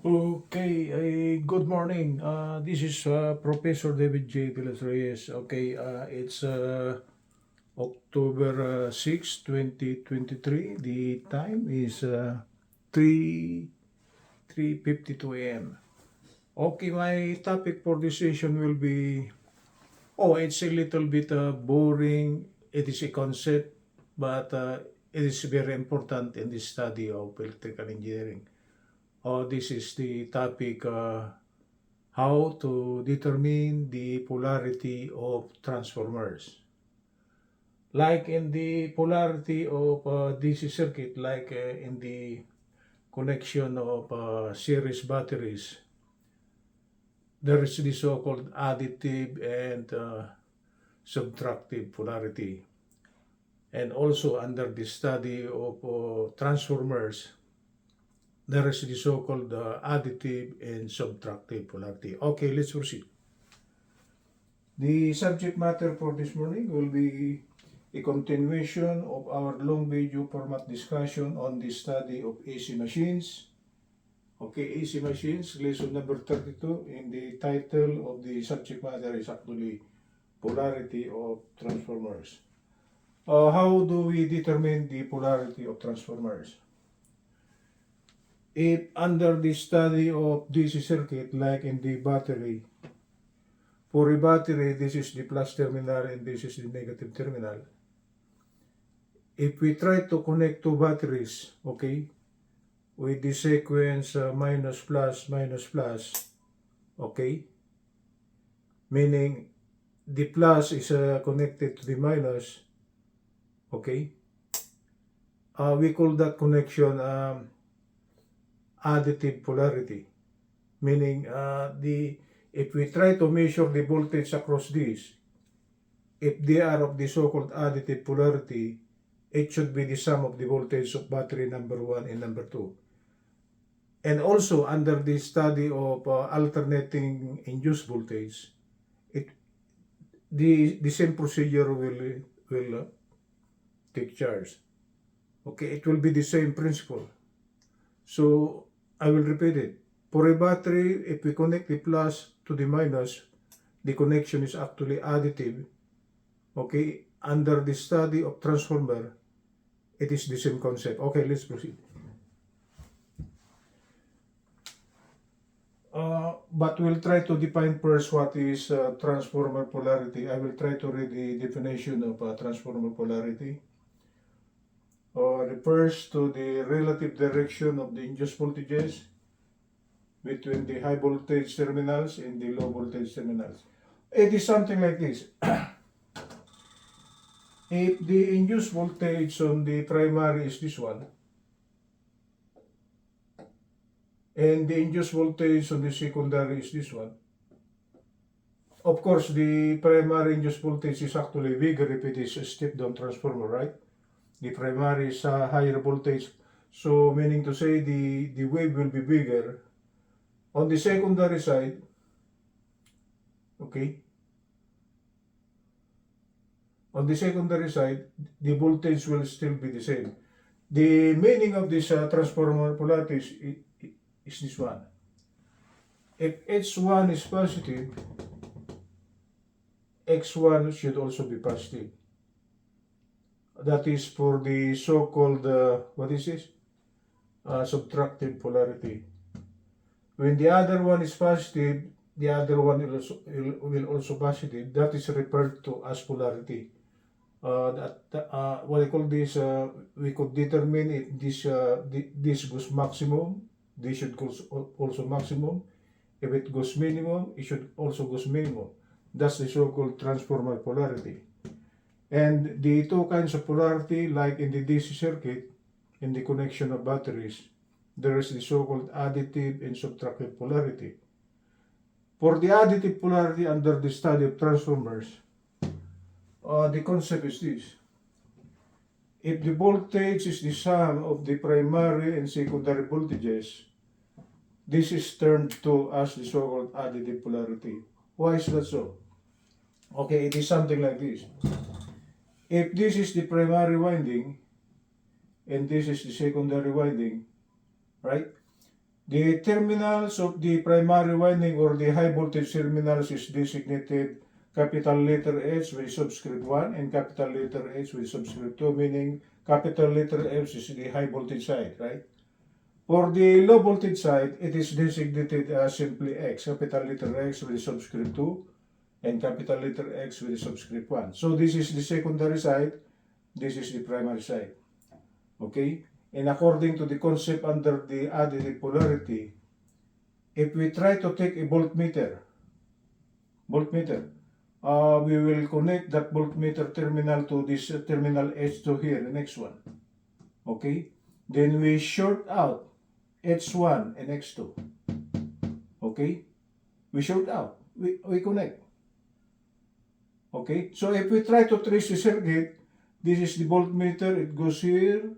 Okay, good morning. This is Professor David J. Pilas Reyes. Okay, it's October 6, 2023. The time is 3 3:52 a.m. Okay, my topic for this session will be it's a little bit boring. It is a concept, but it is very important in the study of electrical engineering. This is the topic. How to determine the polarity of transformers. Like in the polarity of DC circuit, like in the connection of series batteries, there is the so-called additive and subtractive polarity. And also under the study of transformers, there is the so-called additive and subtractive polarity. Okay, let's proceed. The subject matter for this morning will be a continuation of our long video format discussion on the study of AC machines. Okay, AC machines, lesson number 32, and the title of the subject matter is actually Polarity of Transformers. How do we determine the polarity of transformers? If under the study of DC circuit, like in the battery, for a battery, this is the plus terminal and this is the negative terminal. If we try to connect two batteries, okay, with the sequence minus plus, okay, meaning the plus is connected to the minus, okay, we call that connection additive polarity, meaning if we try to measure the voltage across these, if they are of the so-called additive polarity, it should be the sum of the voltage of battery number 1 and number 2. And also under the study of alternating induced voltage, it the same procedure will take charge. Okay, it will be the same principle. So I will repeat it. For a battery, if we connect the plus to the minus, the connection is actually additive. Okay, under the study of transformer, it is the same concept. Okay, let's proceed. But we'll try to define first what is transformer polarity. I will try to read the definition of transformer polarity. Refers to the relative direction of the induced voltages between the high voltage terminals and the low voltage terminals. It is something like this. If the induced voltage on the primary is this one, and the induced voltage on the secondary is this one, of course, the primary induced voltage is actually bigger if it is a step-down transformer, right? The primary is a higher voltage, so meaning to say the wave will be bigger. On the secondary side, okay, on the secondary side, the voltage will still be the same. The meaning of this transformer polarity is this one. If H1 is positive, X1 should also be positive. That is for the so-called, what is this? Subtractive polarity. When the other one is positive, the other one will also positive. That is referred to as polarity. What I call this, we could determine if this goes maximum, this should go also maximum. If it goes minimum, it should also goes minimum. That's the so-called transformer polarity. And the two kinds of polarity, like in the DC circuit, in the connection of batteries, there is the so-called additive and subtractive polarity. For the additive polarity under the study of transformers, the concept is this. If the voltage is the sum of the primary and secondary voltages, this is termed to as the so-called additive polarity. Why is that so? Okay, it is something like this. If this is the primary winding and this is the secondary winding, right? The terminals of the primary winding or the high voltage terminals is designated capital letter H with subscript 1 and capital letter H with subscript 2, meaning capital letter H is the high voltage side, right? For the low voltage side, it is designated as simply X, capital letter X with subscript 2 and capital letter X with subscript 1. So this is the secondary side, this is the primary side. Okay? And according to the concept under the additive polarity, if we try to take a voltmeter, we will connect that voltmeter terminal to this terminal H2 here, the next one. Okay? Then we short out H1 and X2. Okay? We short out. We connect. Okay? So if we try to trace the circuit, this is the voltmeter, it goes here,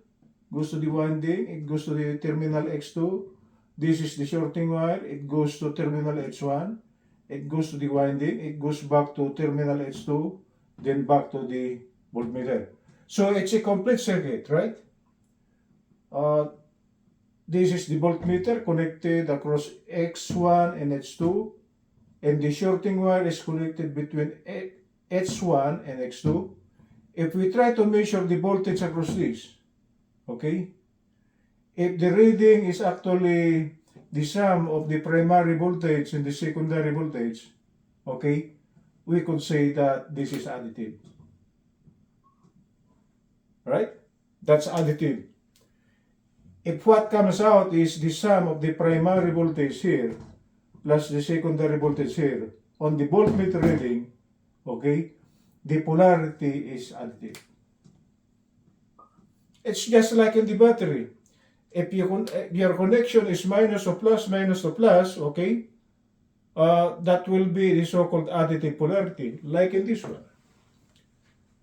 goes to the winding, it goes to the terminal X2. This is the shorting wire, it goes to terminal H1, it goes to the winding, it goes back to terminal H2, then back to the voltmeter. So it's a complete circuit, right? This is the voltmeter connected across X1 and H2, and the shorting wire is connected between H1 and X2. If we try to measure the voltage across this, okay, if the reading is actually the sum of the primary voltage and the secondary voltage, okay, we could say that this is additive. Right? That's additive. If what comes out is the sum of the primary voltage here plus the secondary voltage here on the voltmeter reading, okay, the polarity is additive. It's just like in the battery. If your connection is minus or plus, okay, that will be the so-called additive polarity, like in this one.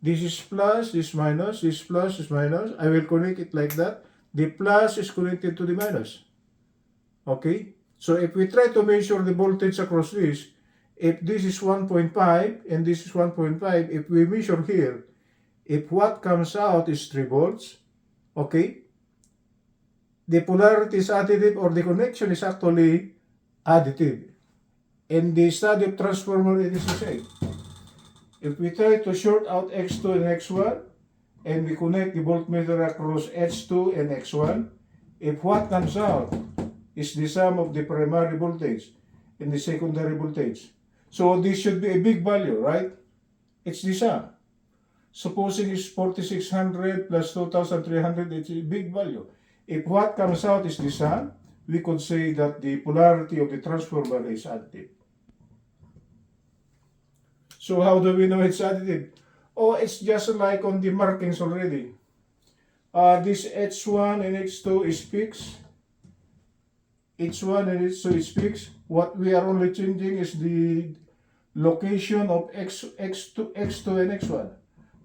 This is plus, this minus, this plus, this minus. I will connect it like that. The plus is connected to the minus. Okay? So if we try to measure the voltage across this, if this is 1.5 and this is 1.5, if we measure here, if what comes out is 3 volts, okay, the polarity is additive or the connection is actually additive. In the study of transformer, it is the same. If we try to short out X2 and X1, and we connect the voltmeter across H2 and X1, if what comes out is the sum of the primary voltage and the secondary voltage, so this should be a big value, right? It's the sum. Supposing it's 4600 plus 2300, it's a big value. If what comes out is the sum, we could say that the polarity of the transformer is additive. So how do we know it's additive? Oh, it's just like on the markings already. This H1 and H2 is fixed. H1 and H2 is fixed. What we are only changing is the location of X2 and X1.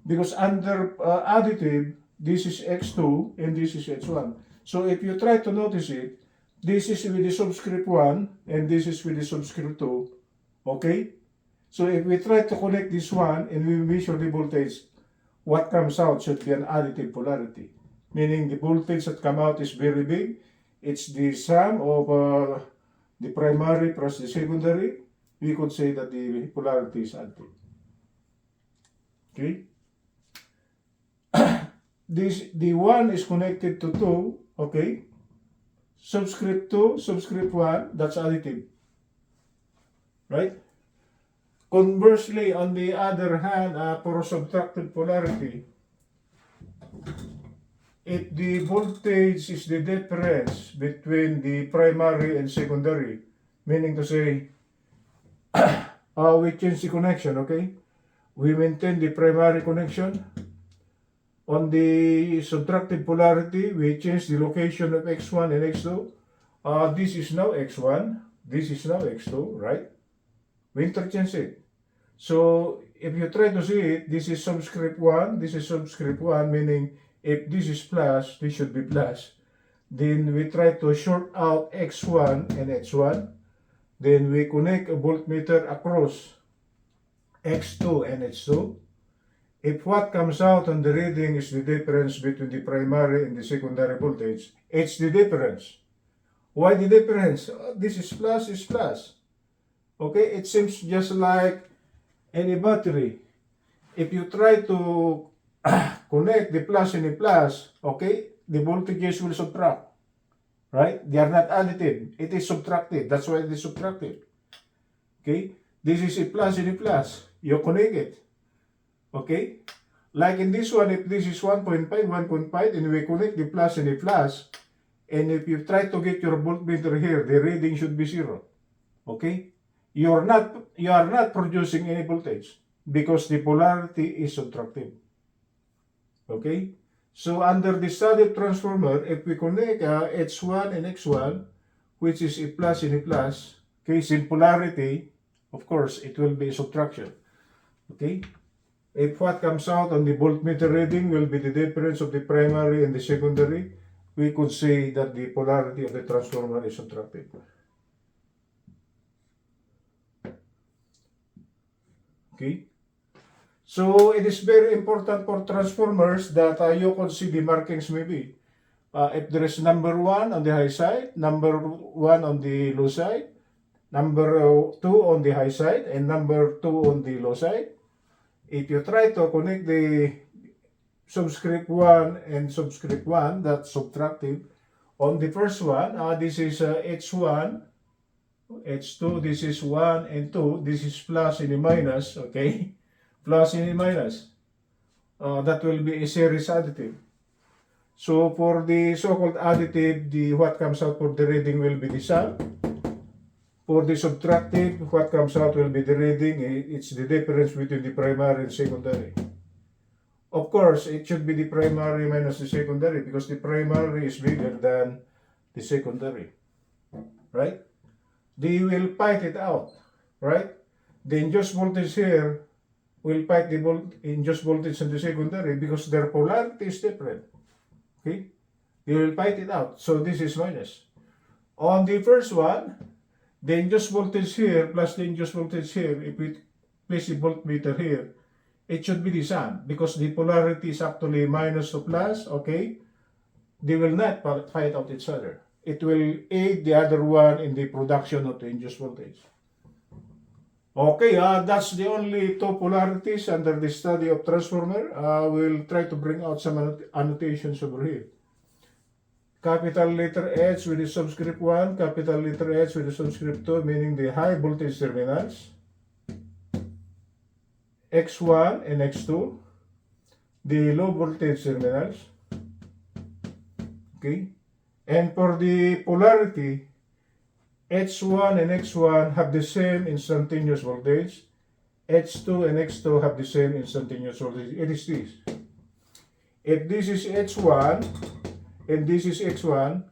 Because under additive, this is X2 and this is H1. So if you try to notice it, this is with the subscript 1 and this is with the subscript 2. Okay? So if we try to connect this one and we measure the voltage, what comes out should be an additive polarity. Meaning the voltage that comes out is very big. It's the sum of the primary plus the secondary. We could say that the polarity is additive. Okay? The 1 is connected to 2, okay? Subscript 2, subscript 1, that's additive. Right? Conversely, on the other hand, for subtractive polarity, if the voltage is the difference between the primary and secondary, meaning to say, we change the connection, okay? We maintain the primary connection. On the subtractive polarity, we change the location of X1 and X2. This is now X1, this is now X2, right? We interchange it. So if you try to see it, this is subscript 1, this is subscript 1, meaning if this is plus, this should be plus. Then we try to short out X1 and H1. Then we connect a voltmeter across X2 and H2. If what comes out on the reading is the difference between the primary and the secondary voltage, it's the difference. Why the difference? This is plus. Okay, it seems just like any battery. If you try to connect the plus and the plus, okay, the voltages will subtract, right? They are not additive. It is subtractive. That's why it is subtractive. Okay, this is a plus and a plus. You connect it. Okay, like in this one, if this is 1.5, 1.5, and we connect the plus and the plus, and if you try to get your voltmeter here, the reading should be 0. Okay, you are not producing any voltage because the polarity is subtractive. Okay, so under the study transformer, if we connect H1 and X1, which is a plus and a plus, okay, in polarity, of course, it will be subtraction. Okay, if what comes out on the voltmeter reading will be the difference of the primary and the secondary, we could say that the polarity of the transformer is subtractive. Okay, so it is very important for transformers that you can see the markings maybe. If there is number 1 on the high side, number 1 on the low side, number 2 on the high side, and number 2 on the low side. If you try to connect the subscript 1 and subscript 1, that's subtractive. On the first one, this is H1, H2, this is 1 and 2, this is plus and a minus, okay? Plus and a minus. That will be a series additive. So for the so-called additive, what comes out for the reading will be the sum. For the subtractive, what comes out will be the reading. It's the difference between the primary and secondary. Of course, it should be the primary minus the secondary because the primary is bigger than the secondary. Right? They will fight it out. Right? The induced voltage here will fight the induced voltage in the secondary because their polarity is different. Okay? They will fight it out. So this is minus. On the first one, the induced voltage here plus the induced voltage here, if we place the voltmeter here, it should be the sum because the polarity is actually minus to plus, okay? They will not fight out each other. It will aid the other one in the production of the induced voltage. Okay, that's the only two polarities under the study of transformer. We'll try to bring out some annotations over here. Capital letter H with the subscript 1, capital letter H with the subscript 2, meaning the high voltage terminals. X1 and X2, the low voltage terminals. Okay? And for the polarity, H1 and X1 have the same instantaneous voltage. H2 and X2 have the same instantaneous voltage. It is this. If this is H1 and this is X1,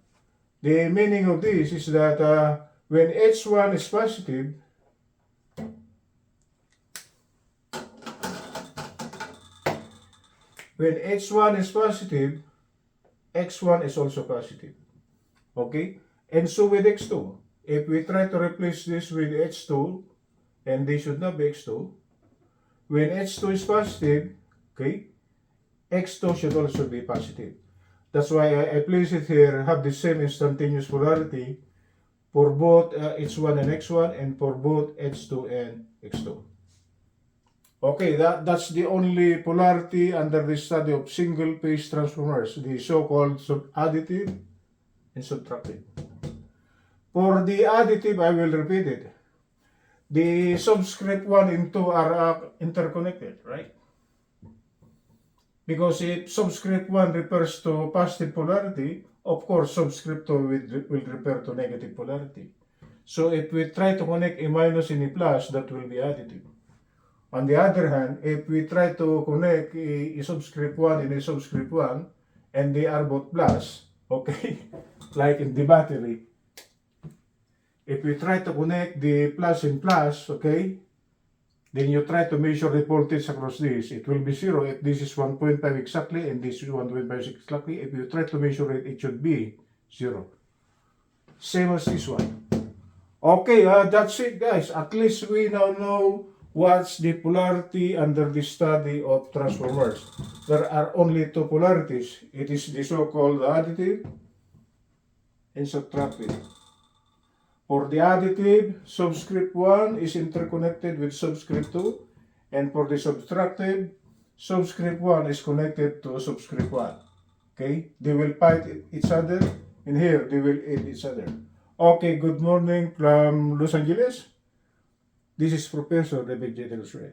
the meaning of this is that when H1 is positive, when H1 is positive, X1 is also positive. Okay? And so with X2. If we try to replace this with H2, and this should not be X2, when H2 is positive, okay, X2 should also be positive. That's why I place it here, have the same instantaneous polarity for both H1 and X1 and for both H2 and X2. Okay, that's the only polarity under the study of single phase transformers, the so-called additive and subtractive. For the additive, I will repeat it. The subscript 1 and 2 are interconnected, right? Because if subscript 1 refers to positive polarity, of course subscript 2 will refer to negative polarity. So if we try to connect a minus and a plus, that will be additive. On the other hand, if we try to connect a subscript 1 and a subscript 1, and they are both plus, okay, like in the battery, if we try to connect the plus and plus, okay, then you try to measure the voltage across this. It will be 0 if this is 1.5 exactly and this is 1.5 exactly. If you try to measure it, it should be 0. Same as this one. Okay, that's it guys. At least we now know what's the polarity under the study of transformers. There are only two polarities. It is the so-called additive and subtractive. For the additive, subscript 1 is interconnected with subscript 2, and for the subtractive, subscript 1 is connected to subscript 1. Okay? They will fight each other, and here they will aid each other. Okay, good morning from Los Angeles. This is Professor David J. Del Rey.